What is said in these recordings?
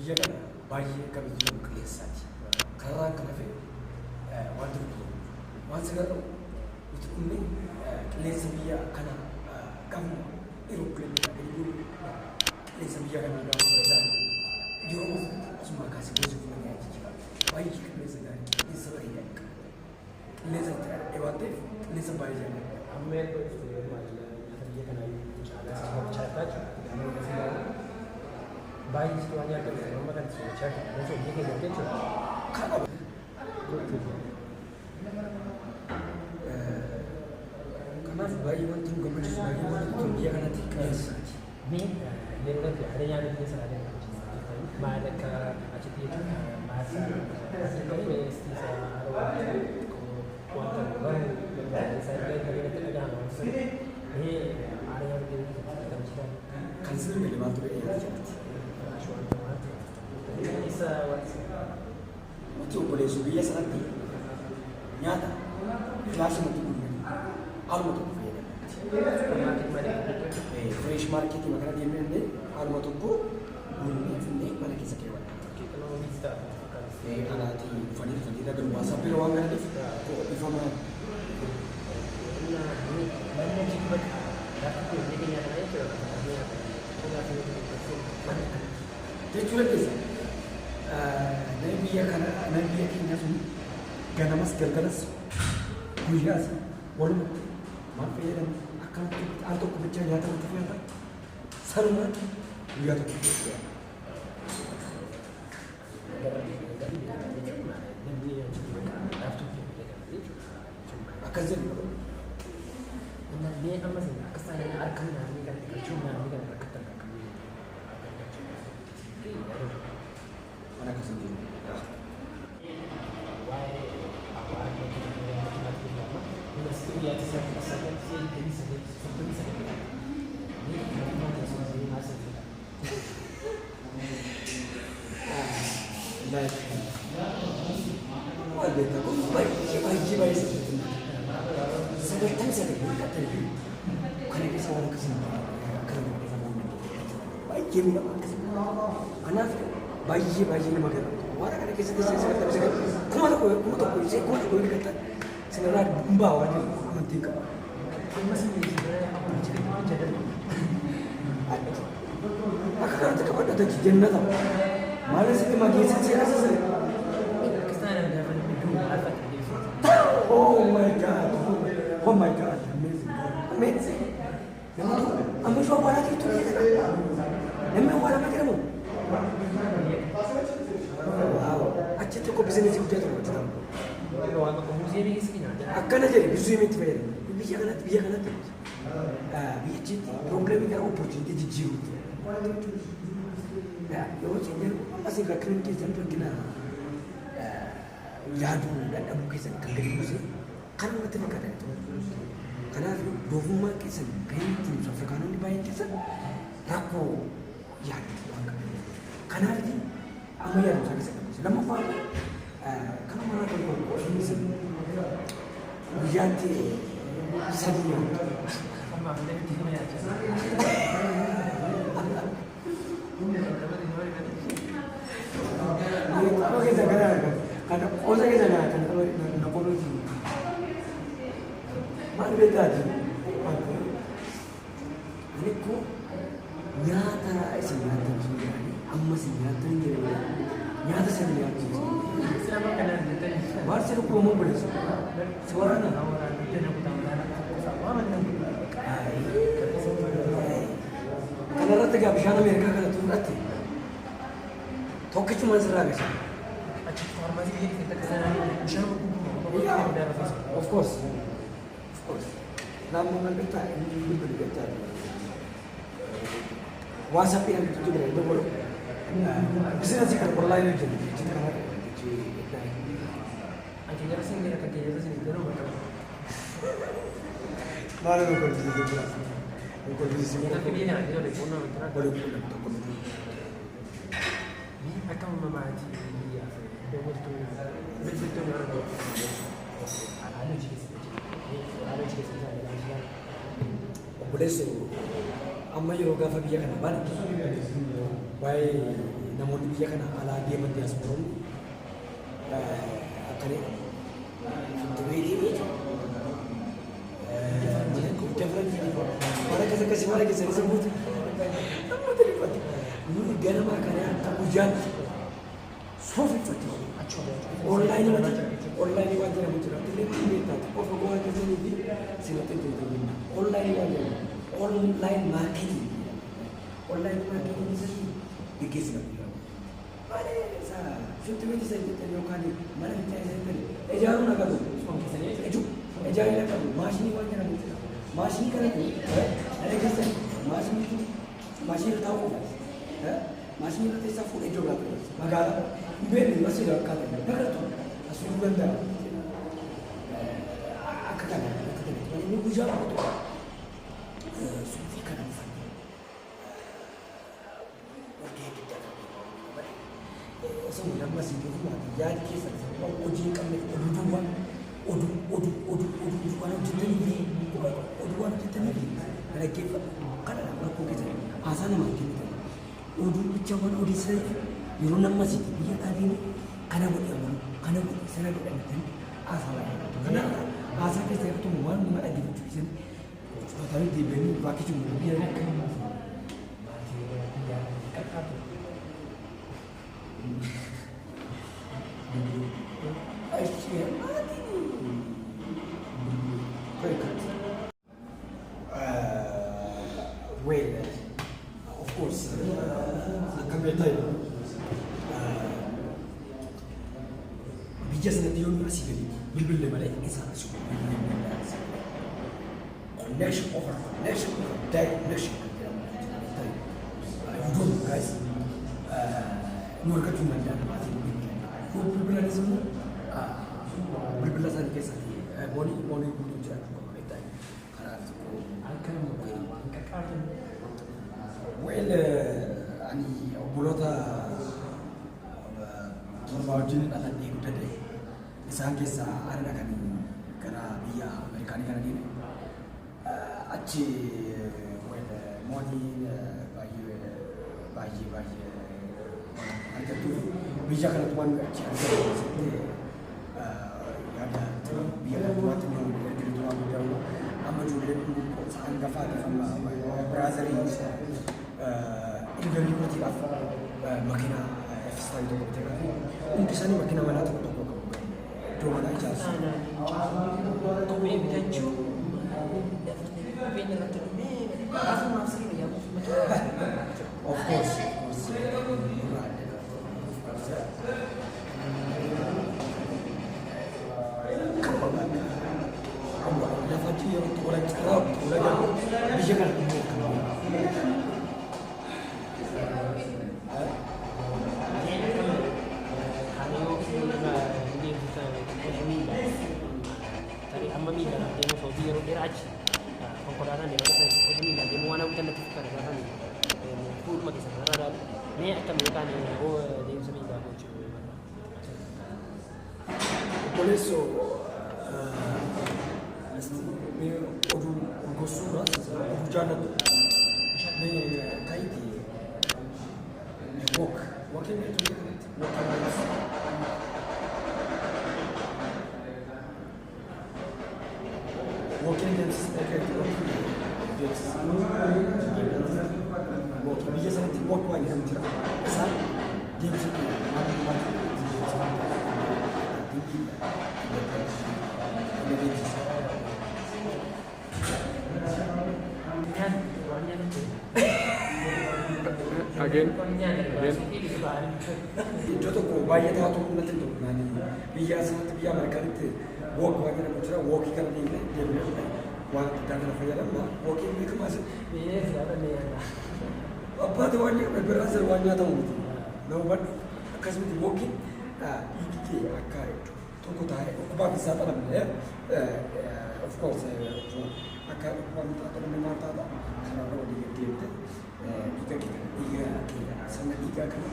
biyya kana baay'ee kan jiru qilleessaati. Karaa kana fi waan jiru waan sagarra uti dhumne qilleensa biyya kana qabu erooppileen kan jiru qilleensa biyya kana qabu yeroo asuma kaasee gosa filannaa jijjiirama. Baay'ee qilleensa gaarii qilleensa bareedaa qilleensa waan ta'eef qilleensa baay'ee jaalladha. Amma yeroo biyya kana caalaa sababa caalaa bayi istilahnya ada nama kan sudah musuh dia kayak gitu kan karena bayi itu gambar sebagai mana dia kan nanti kelas ni dia nanti ada yang ada serada mana ke acik itu masa acik itu istilah arwah kuat baru saya kira kita ada ini ada yang kita kan sering lewat tu Itu boleh subiya sangat nyata. Kelas mati punya. Alma tu punya. Fresh market itu makna dia mana? Alma tu pun punya ni mana kisah kewan. Kalau kita anak ti fadi dah gempa sampai ruang kan ni. Kau ifa mana? Ini mana kita dapat dia kena ada itu. Dia cuma kisah. Nabiya keenya sun ganamas gargaras guyyaas walumatti maal fayyadamu akkanatti al tokko bichaa nyaatamatti fayyada sanumaan guyyaa tokko fayyada. Akkas jedhu Ini apa sih? Kesannya arkam nanti kan cuma nanti kan berkatan kan. Mana kesendiri? Bayi nama kan, orang kan kisah kuma tak saya kata, sebenarnya membawa ni mentika. Masih ni jadi. Akan tak ada tu jenna tak. Malah sih magi saya rasa saya. Oh my God, amazing. Nama tu, ambil suara lagi tu dia. Nama orang macam mana? Wow, aja tu kau bisnis juga tu macam. Museum ni sekian. Akan aja museum itu bayar. Biar kan nanti. Biar jadi problem ni kan opportunity jiru. Ya, yo jadi masih gak keren kita tu kena. Yadu dan abu kisah kagak museum. Kan mati makan itu. Karena dua kisah kain tim Afrikaner ni bayar kisah. Raku yadu. Karena ini ambil yang saya lama pak, kalau mana kalau ini sih, jadi sahaja. Kalau kita kan orang kita kan kalau nak polusi, mana beda je. Ini ko nyata sebenarnya ni. Amma sih nyata ni nyata saya lihat sih. Selama kena detain. Baru saya promo boleh sih. Suara na. Kalau rata gak bisa na mereka kalau tu rata. Toke cuma seragam sih. Acik formasi ini kita kesana bisa na. Of course. Namun kita ini berbeda. WhatsApp yang itu juga itu baru. Bisa sih kalau berlain aja. Akhirnya sih dia kerja sih itu loh. Mana lo kerja di kelas? Lo kerja di sini. Tapi dia nak dia ada phone nama boleh pulang tu. Ni akan memaji dia. Betul orang. Ada juga sih. Boleh sih. amma yeroo gaafa biyya kana bana waa'ee namoonni biyya kana alaa deeman diyaaspooroonni akkanii mana keessa akkasii mana keessa isa buuti amma taliifate nuni ganamaa kana akka guyyaatti soofifate onlaayinii waan jedhamu jira teleevizyinii beektaati qofa gogaa keessanii fi sinatti hojjetamudha onlaayinii waan jedhamu online marketing isatti gaggeessina malee isaa shuttimiti isa jettan yookaan mana bittaa isa jettan ijaaruun akka ta'u ijaarina qabu maashinii waan jedhamu jira maashinii kanatti dhala keessan maashinii ta'uu qofaati maashinii irratti isaa fuudhee iddoo biraatti magaalaa beekni masjiida akkaataa dagartu asuu danda'a akka kana inni guyyaa qotu suutii kana uffanne wargee guddaa qabee osoo lammas hin beekumaa yaada keessatti hojii hin qabne oduu waan hojjetanii dhaggeeffatu kana rakkoo keessa haasaa namaa kennitan oduu bicha waan odeessaniif yeroo nammas biyya dhaabini kana godhamu kana godhe sana godhamu haasaa laata kanaaf haasaa keessa yeroo waan nama dhaggeeffachuu isan Tapi di Beni pakai cuma dia kan. Well, of course, akan betul. Bijak sangat dia ni masih jadi. Bil lepas ni kisah asal. Connection over connection. You don't guys. Mereka cuma ada mati. Berbila ni semua. Berbila sana kisah ni. Boni kudu jalan kau kita. Karena tu akan mungkin. Well, ani bulota berbawajin anak ni kita deh. Isang kisah ada kan karena dia Amerika ni kan ni. Achi money bagi harga tu bija kalau tuan achi ada biar tuan tu dari tuan dia amma jual tu angka faham sama Brazil ini ini berarti apa makina style tu betul kan untuk sana makina mana tu tu mana aja tu boleh baju Of course. Konkordanan dia kata ini dia mau anak kita nanti sekarang kan full mati sana ada ni akan mereka ni dia sini dah muncul por eso me gosura jana me kaiti me walking into walking against bija sanatti walk waan jedhamu jira isaan deemsatu iddoo tokko baay'ee taatu natti hin ta'u biyya asirratti biyya Ameerikaatti walk waan jedhamu jira walkii kana deemnee waan addaa kana fayyadamna walkiin beekamas abbaa waan jedhamu biraazil waan nyaatamu miti nama badhu akkasumatti walkiin dhiigii akka tokko taa'ee dhukkubaaf isaa xalamne of course akka dhukkubaan xalamne maal taata kanaarra walii gaddeemte dhiiga sana dhiigaa kana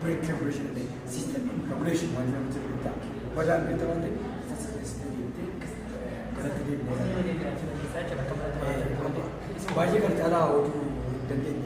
break regulation illee system regulation waan jedhamu jira wadaan beekta waan ta'e fasilisti deemte galatti deemte baay'ee kan caalaa oduu dandeenye.